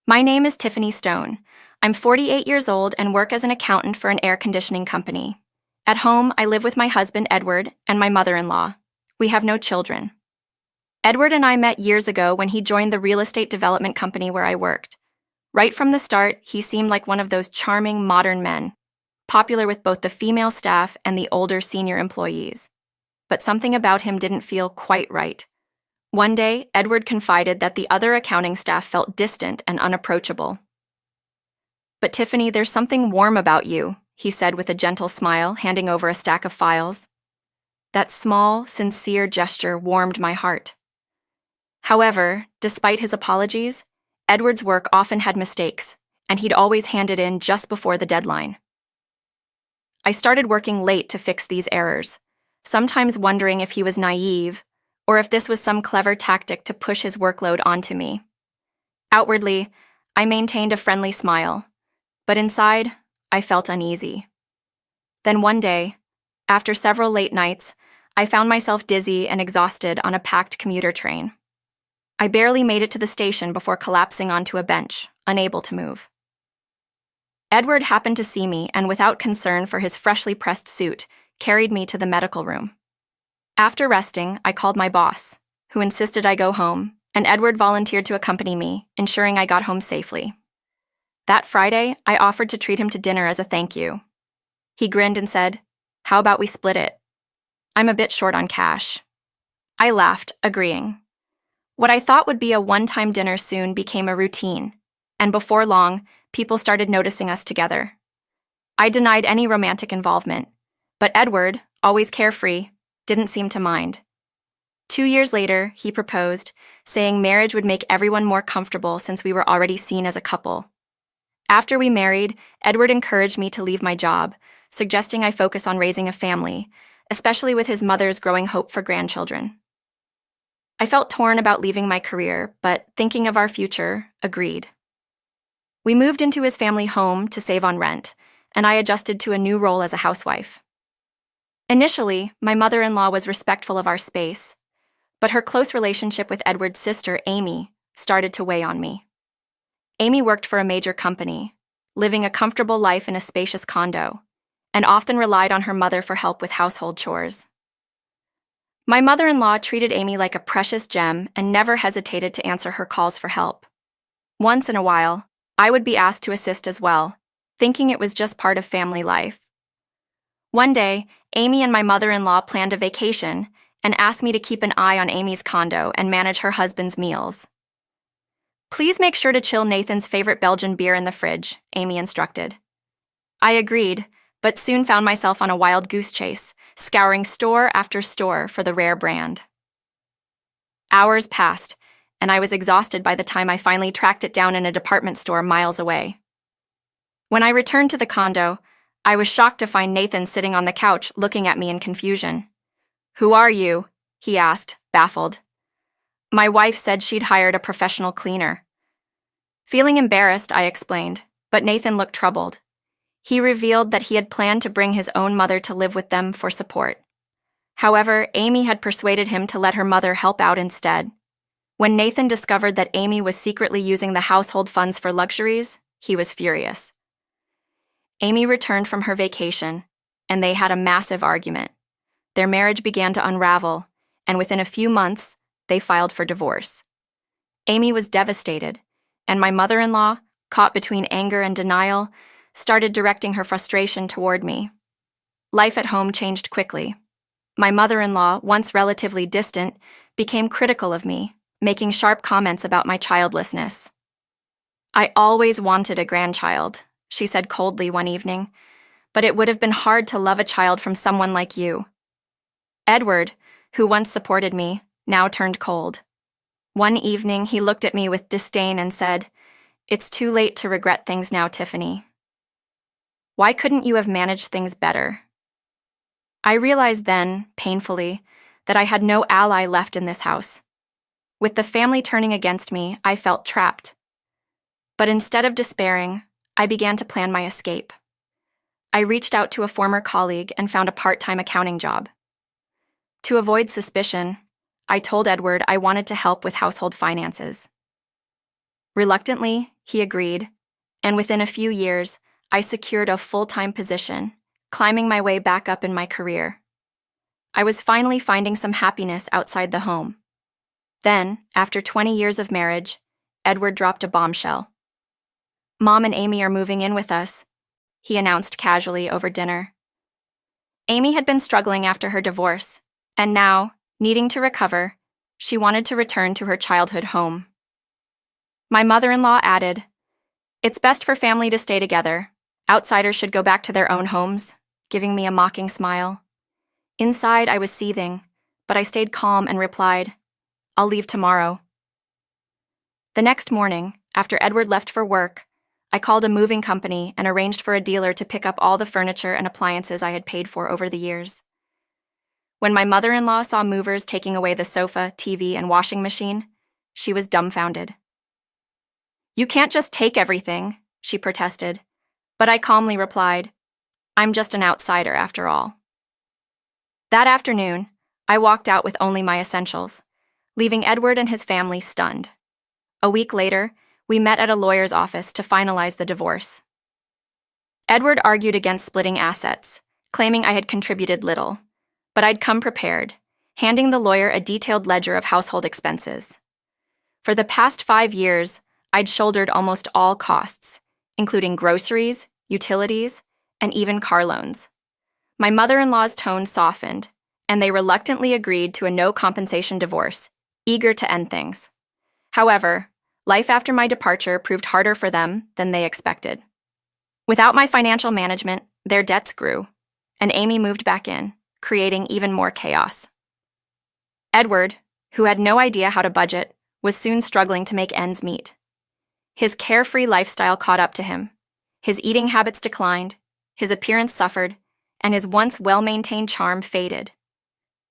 My name is Tiffany Stone. I'm 48 years old and work as an accountant for an air conditioning company. At home, I live with my husband, Edward, and my mother-in-law. We have no children. Edward and I met years ago when he joined the real estate development company where I worked. Right from the start, he seemed like one of those charming, modern men, popular with both the female staff and the older senior employees. But something about him didn't feel quite right. One day, Edward confided that the other accounting staff felt distant and unapproachable. "But Tiffany, there's something warm about you," he said with a gentle smile, handing over a stack of files. That small, sincere gesture warmed my heart. However, despite his apologies, Edward's work often had mistakes, and he'd always hand it in just before the deadline. I started working late to fix these errors, sometimes wondering if he was naive or if this was some clever tactic to push his workload onto me. Outwardly, I maintained a friendly smile, but inside, I felt uneasy. Then one day, after several late nights, I found myself dizzy and exhausted on a packed commuter train. I barely made it to the station before collapsing onto a bench, unable to move. Edward happened to see me and, without concern for his freshly pressed suit, carried me to the medical room. After resting, I called my boss, who insisted I go home, and Edward volunteered to accompany me, ensuring I got home safely. That Friday, I offered to treat him to dinner as a thank you. He grinned and said, "How about we split it? I'm a bit short on cash." I laughed, agreeing. What I thought would be a one-time dinner soon became a routine, and before long, people started noticing us together. I denied any romantic involvement, but Edward, always carefree, didn't seem to mind. 2 years later, he proposed, saying marriage would make everyone more comfortable since we were already seen as a couple. After we married, Edward encouraged me to leave my job, suggesting I focus on raising a family, especially with his mother's growing hope for grandchildren. I felt torn about leaving my career, but thinking of our future, agreed. We moved into his family home to save on rent, and I adjusted to a new role as a housewife. Initially, my mother-in-law was respectful of our space, but her close relationship with Edward's sister, Amy, started to weigh on me. Amy worked for a major company, living a comfortable life in a spacious condo, and often relied on her mother for help with household chores. My mother-in-law treated Amy like a precious gem and never hesitated to answer her calls for help. Once in a while, I would be asked to assist as well, thinking it was just part of family life. One day, Amy and my mother-in-law planned a vacation and asked me to keep an eye on Amy's condo and manage her husband's meals. "Please make sure to chill Nathan's favorite Belgian beer in the fridge," Amy instructed. I agreed, but soon found myself on a wild goose chase, scouring store after store for the rare brand. Hours passed, and I was exhausted by the time I finally tracked it down in a department store miles away. When I returned to the condo, I was shocked to find Nathan sitting on the couch looking at me in confusion. "Who are you?" he asked, baffled. My wife said she'd hired a professional cleaner. Feeling embarrassed, I explained, but Nathan looked troubled. He revealed that he had planned to bring his own mother to live with them for support. However, Amy had persuaded him to let her mother help out instead. When Nathan discovered that Amy was secretly using the household funds for luxuries, he was furious. Amy returned from her vacation, and they had a massive argument. Their marriage began to unravel, and within a few months, they filed for divorce. Amy was devastated, and my mother-in-law, caught between anger and denial, started directing her frustration toward me. Life at home changed quickly. My mother-in-law, once relatively distant, became critical of me, making sharp comments about my childlessness. "I always wanted a grandchild," she said coldly one evening, "but it would have been hard to love a child from someone like you." Edward, who once supported me, now turned cold. One evening, he looked at me with disdain and said, "It's too late to regret things now, Tiffany. Why couldn't you have managed things better?" I realized then, painfully, that I had no ally left in this house. With the family turning against me, I felt trapped. But instead of despairing, I began to plan my escape. I reached out to a former colleague and found a part-time accounting job. To avoid suspicion, I told Edward I wanted to help with household finances. Reluctantly, he agreed, and within a few years, I secured a full-time position, climbing my way back up in my career. I was finally finding some happiness outside the home. Then, after 20 years of marriage, Edward dropped a bombshell. "Mom and Amy are moving in with us," he announced casually over dinner. Amy had been struggling after her divorce, and now, needing to recover, she wanted to return to her childhood home. My mother-in-law added, "It's best for family to stay together. Outsiders should go back to their own homes," giving me a mocking smile. Inside, I was seething, but I stayed calm and replied, "I'll leave tomorrow." The next morning, after Edward left for work, I called a moving company and arranged for a dealer to pick up all the furniture and appliances I had paid for over the years. When my mother-in-law saw movers taking away the sofa, TV, and washing machine, she was dumbfounded. "You can't just take everything," she protested, but I calmly replied, "I'm just an outsider after all." That afternoon, I walked out with only my essentials, leaving Edward and his family stunned. A week later, we met at a lawyer's office to finalize the divorce. Edward argued against splitting assets, claiming I had contributed little, but I'd come prepared, handing the lawyer a detailed ledger of household expenses. For the past 5 years, I'd shouldered almost all costs, including groceries, utilities, and even car loans. My mother-in-law's tone softened, and they reluctantly agreed to a no-compensation divorce, eager to end things. However, life after my departure proved harder for them than they expected. Without my financial management, their debts grew, and Amy moved back in, creating even more chaos. Edward, who had no idea how to budget, was soon struggling to make ends meet. His carefree lifestyle caught up to him. His eating habits declined, his appearance suffered, and his once well-maintained charm faded.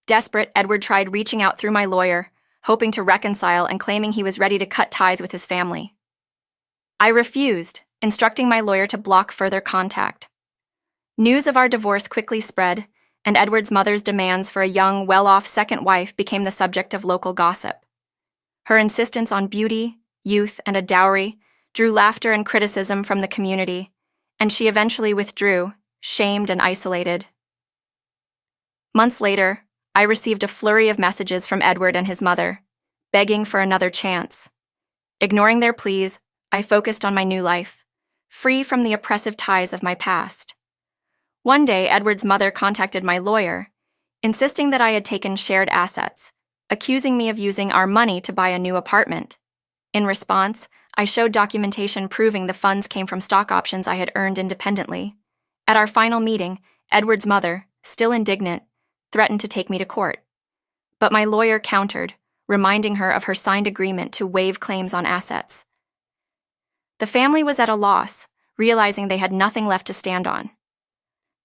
Desperate, Edward tried reaching out through my lawyer, hoping to reconcile and claiming he was ready to cut ties with his family. I refused, instructing my lawyer to block further contact. News of our divorce quickly spread, and Edward's mother's demands for a young, well-off second wife became the subject of local gossip. Her insistence on beauty, youth, and a dowry drew laughter and criticism from the community, and she eventually withdrew, shamed and isolated. Months later, I received a flurry of messages from Edward and his mother, begging for another chance. Ignoring their pleas, I focused on my new life, free from the oppressive ties of my past. One day, Edward's mother contacted my lawyer, insisting that I had taken shared assets, accusing me of using our money to buy a new apartment. In response, I showed documentation proving the funds came from stock options I had earned independently. At our final meeting, Edward's mother, still indignant, threatened to take me to court. But my lawyer countered, reminding her of her signed agreement to waive claims on assets. The family was at a loss, realizing they had nothing left to stand on.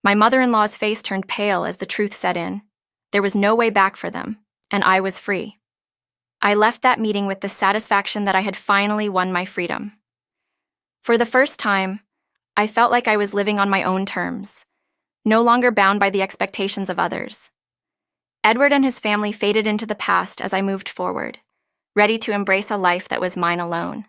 My mother-in-law's face turned pale as the truth set in. There was no way back for them, and I was free. I left that meeting with the satisfaction that I had finally won my freedom. For the first time, I felt like I was living on my own terms, no longer bound by the expectations of others. Edward and his family faded into the past as I moved forward, ready to embrace a life that was mine alone.